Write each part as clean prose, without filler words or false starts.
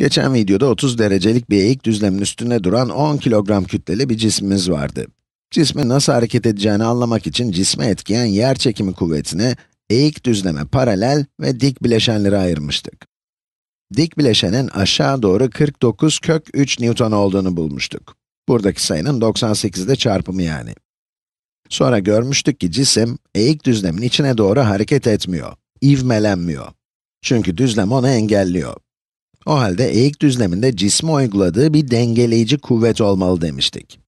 Geçen videoda 30 derecelik bir eğik düzlemin üstünde duran 10 kilogram kütleli bir cismimiz vardı. Cismin nasıl hareket edeceğini anlamak için cisme etkileyen yerçekimi kuvvetini eğik düzleme paralel ve dik bileşenlere ayırmıştık. Dik bileşenin aşağı doğru 49 kök 3 Newton olduğunu bulmuştuk. Buradaki sayının 98'de çarpımı yani. Sonra görmüştük ki cisim, eğik düzlemin içine doğru hareket etmiyor, ivmelenmiyor. Çünkü düzlem onu engelliyor. O halde eğik düzleminde cisme uyguladığı bir dengeleyici kuvvet olmalı demiştik.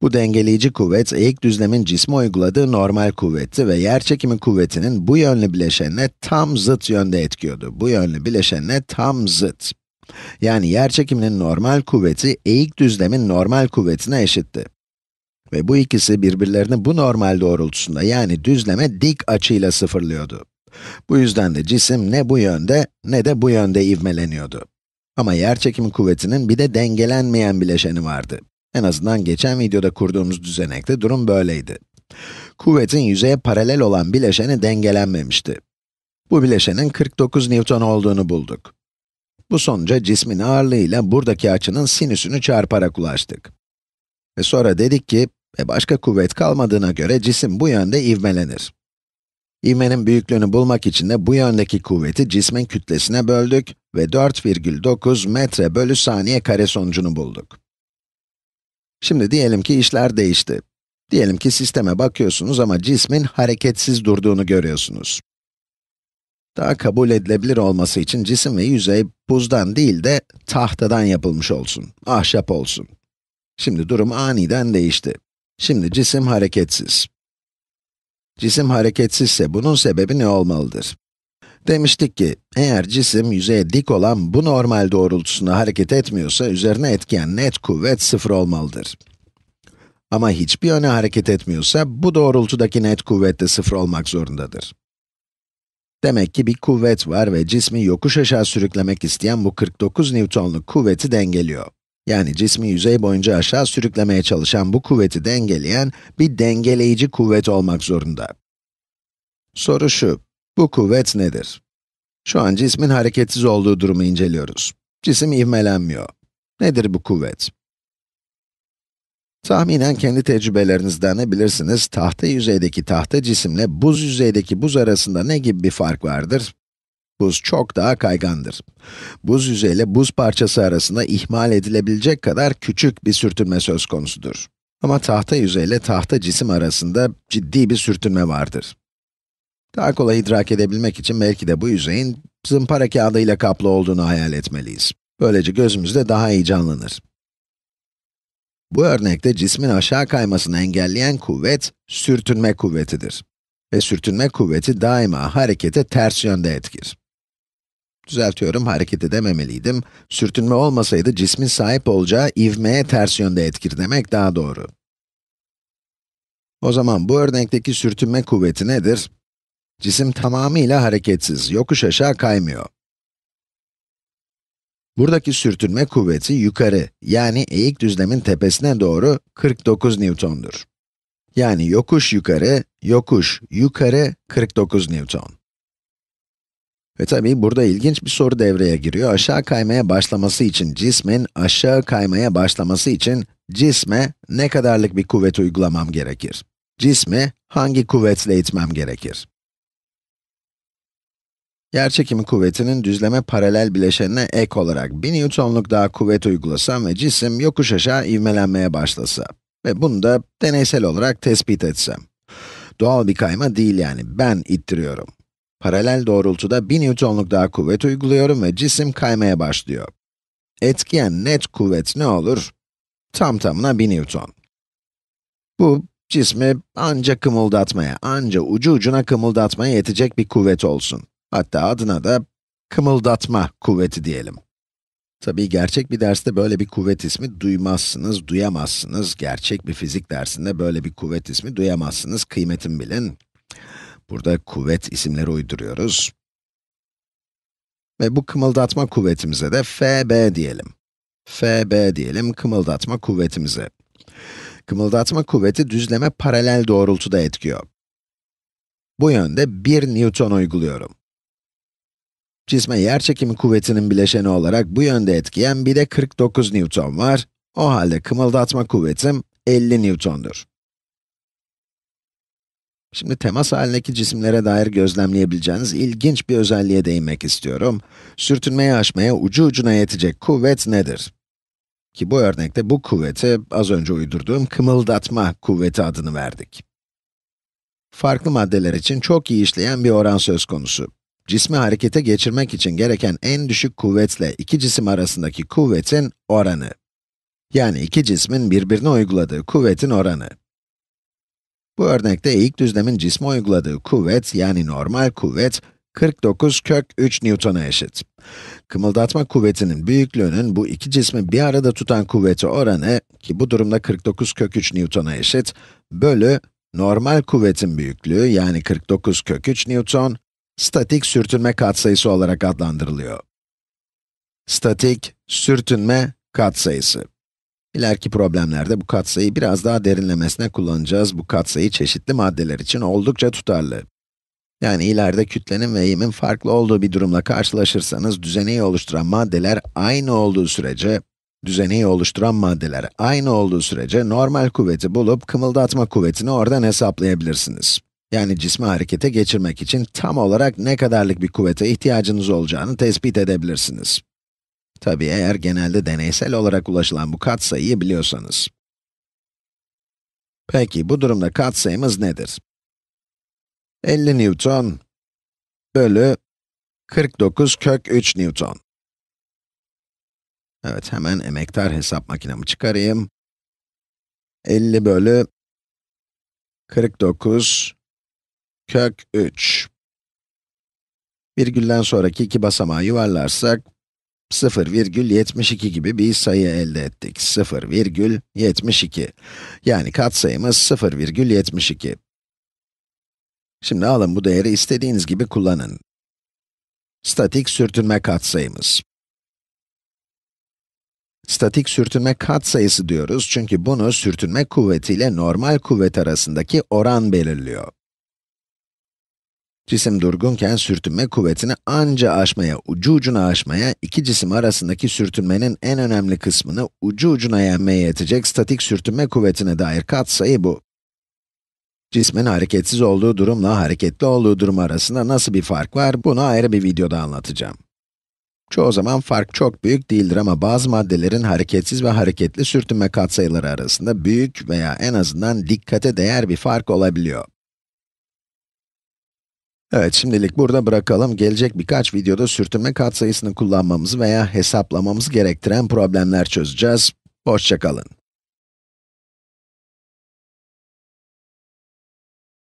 Bu dengeleyici kuvvet, eğik düzlemin cisme uyguladığı normal kuvvetti ve yerçekimi kuvvetinin bu yönlü bileşenine tam zıt yönde etkiyordu. Bu yönlü bileşenine tam zıt. Yani yerçekiminin normal kuvveti, eğik düzlemin normal kuvvetine eşitti. Ve bu ikisi birbirlerini bu normal doğrultusunda, yani düzleme dik açıyla sıfırlıyordu. Bu yüzden de cisim ne bu yönde ne de bu yönde ivmeleniyordu. Ama yerçekimi kuvvetinin bir de dengelenmeyen bileşeni vardı. En azından geçen videoda kurduğumuz düzenekte durum böyleydi. Kuvvetin yüzeye paralel olan bileşeni dengelenmemişti. Bu bileşenin 49 Newton olduğunu bulduk. Bu sonuca cismin ağırlığıyla buradaki açının sinüsünü çarparak ulaştık. Ve sonra dedik ki, başka kuvvet kalmadığına göre cisim bu yönde ivmelenir. İvmenin büyüklüğünü bulmak için de bu yöndeki kuvveti cismin kütlesine böldük ve 4,9 metre bölü saniye kare sonucunu bulduk. Şimdi diyelim ki işler değişti. Diyelim ki sisteme bakıyorsunuz ama cismin hareketsiz durduğunu görüyorsunuz. Daha kabul edilebilir olması için cisim ve yüzey buzdan değil de tahtadan yapılmış olsun, ahşap olsun. Şimdi durum aniden değişti. Şimdi cisim hareketsiz. Cisim hareketsizse bunun sebebi ne olmalıdır? Demiştik ki, eğer cisim yüzeye dik olan bu normal doğrultusunda hareket etmiyorsa, üzerine etkileyen net kuvvet 0 olmalıdır. Ama hiçbir yöne hareket etmiyorsa, bu doğrultudaki net kuvvet de 0 olmak zorundadır. Demek ki bir kuvvet var ve cismi yokuş aşağı sürüklemek isteyen bu 49 Newton'luk kuvveti dengeliyor. Yani cismi yüzey boyunca aşağı sürüklemeye çalışan bu kuvveti dengeleyen bir dengeleyici kuvvet olmak zorunda. Soru şu, bu kuvvet nedir? Şu an cismin hareketsiz olduğu durumu inceliyoruz. Cisim ivmelenmiyor. Nedir bu kuvvet? Tahminen kendi tecrübelerinizden de bilirsiniz, tahta yüzeydeki tahta cisimle buz yüzeydeki buz arasında ne gibi bir fark vardır? Buz çok daha kaygandır. Buz yüzeyle buz parçası arasında ihmal edilebilecek kadar küçük bir sürtünme söz konusudur. Ama tahta yüzeyle tahta cisim arasında ciddi bir sürtünme vardır. Daha kolay idrak edebilmek için belki de bu yüzeyin zımpara kağıdıyla kaplı olduğunu hayal etmeliyiz. Böylece gözümüzde daha iyi canlanır. Bu örnekte cismin aşağı kaymasını engelleyen kuvvet, sürtünme kuvvetidir. Ve sürtünme kuvveti daima harekete ters yönde etkir. Düzeltiyorum, hareket edememeliydim. Sürtünme olmasaydı cismin sahip olacağı ivmeye ters yönde etkir demek daha doğru. O zaman bu örnekteki sürtünme kuvveti nedir? Cisim tamamıyla hareketsiz, yokuş aşağı kaymıyor. Buradaki sürtünme kuvveti yukarı, yani eğik düzlemin tepesine doğru 49 Newton'dur. Yani yokuş yukarı 49 Newton. Ve tabii burada ilginç bir soru devreye giriyor. Aşağı kaymaya başlaması için cisme ne kadarlık bir kuvvet uygulamam gerekir? Cismi hangi kuvvetle itmem gerekir? Yerçekimi kuvvetinin düzleme paralel bileşenine ek olarak 1 Newton'luk daha kuvvet uygulasam ve cisim yokuş aşağı ivmelenmeye başlasa ve bunu da deneysel olarak tespit etsem. Doğal bir kayma değil yani, ben ittiriyorum. Paralel doğrultuda 1 Newton'luk daha kuvvet uyguluyorum ve cisim kaymaya başlıyor. Etkileyen net kuvvet ne olur? Tam tamına 1 Newton. Bu, cismi anca ucu ucuna kımıldatmaya yetecek bir kuvvet olsun. Hatta adına da kımıldatma kuvveti diyelim. Tabii gerçek bir derste böyle bir kuvvet ismi duyamazsınız. Gerçek bir fizik dersinde böyle bir kuvvet ismi duyamazsınız, kıymetini bilin. Burada kuvvet isimleri uyduruyoruz. Ve bu kımıldatma kuvvetimize de Fb diyelim. Fb diyelim kımıldatma kuvvetimize. Kımıldatma kuvveti düzleme paralel doğrultuda etkiyor. Bu yönde 1 Newton uyguluyorum. Cisme yerçekimi kuvvetinin bileşeni olarak bu yönde etkiyen bir de 49 Newton var. O halde kımıldatma kuvvetim 50 Newton'dur. Şimdi temas halindeki cisimlere dair gözlemleyebileceğiniz ilginç bir özelliğe değinmek istiyorum. Sürtünmeyi aşmaya ucu ucuna yetecek kuvvet nedir? Ki bu örnekte bu kuvveti az önce uydurduğum kımıldatma kuvveti adını verdik. Farklı maddeler için çok iyi işleyen bir oran söz konusu. Cismi harekete geçirmek için gereken en düşük kuvvetle iki cisim arasındaki kuvvetin oranı. Yani iki cismin birbirine uyguladığı kuvvetin oranı. Bu örnekte eğik düzlemin cisme uyguladığı kuvvet, yani normal kuvvet, 49 kök 3 Newton'a eşit. Kımıldatma kuvvetinin büyüklüğünün bu iki cismi bir arada tutan kuvveti oranı, ki bu durumda 49 kök 3 Newton'a eşit, bölü normal kuvvetin büyüklüğü, yani 49 kök 3 Newton, statik sürtünme katsayısı olarak adlandırılıyor. Statik sürtünme katsayısı. İleriki problemlerde bu katsayıyı biraz daha derinlemesine kullanacağız. Bu katsayı çeşitli maddeler için oldukça tutarlı. Yani ileride kütlenin ve eğimin farklı olduğu bir durumla karşılaşırsanız, düzeneyi oluşturan maddeler aynı olduğu sürece, normal kuvveti bulup kımıldatma kuvvetini oradan hesaplayabilirsiniz. Yani cismi harekete geçirmek için tam olarak ne kadarlık bir kuvvete ihtiyacınız olacağını tespit edebilirsiniz. Tabii eğer genelde deneysel olarak ulaşılan bu katsayıyı biliyorsanız. Peki, bu durumda katsayımız nedir? 50 Newton bölü 49 kök 3 Newton. Evet, hemen emektar hesap makinemi çıkarayım. 50 bölü 49 kök 3. Virgülden sonraki iki basamağı yuvarlarsak, 0,72 gibi bir sayı elde ettik. 0,72. Yani katsayımız 0,72. Şimdi alın bu değeri istediğiniz gibi kullanın. Statik sürtünme katsayımız. Statik sürtünme katsayısı diyoruz çünkü bunu sürtünme kuvveti ile normal kuvvet arasındaki oran belirliyor. Cisim durgunken sürtünme kuvvetini anca aşmaya, ucu ucuna aşmaya, iki cisim arasındaki sürtünmenin en önemli kısmını ucu ucuna yenmeye yetecek statik sürtünme kuvvetine dair katsayı bu. Cismin hareketsiz olduğu durumla hareketli olduğu durum arasında nasıl bir fark var, bunu ayrı bir videoda anlatacağım. Çoğu zaman fark çok büyük değildir ama bazı maddelerin hareketsiz ve hareketli sürtünme katsayıları arasında büyük veya en azından dikkate değer bir fark olabiliyor. Evet, şimdilik burada bırakalım. Gelecek birkaç videoda sürtünme katsayısını kullanmamızı veya hesaplamamızı gerektiren problemler çözeceğiz. Hoşça kalın.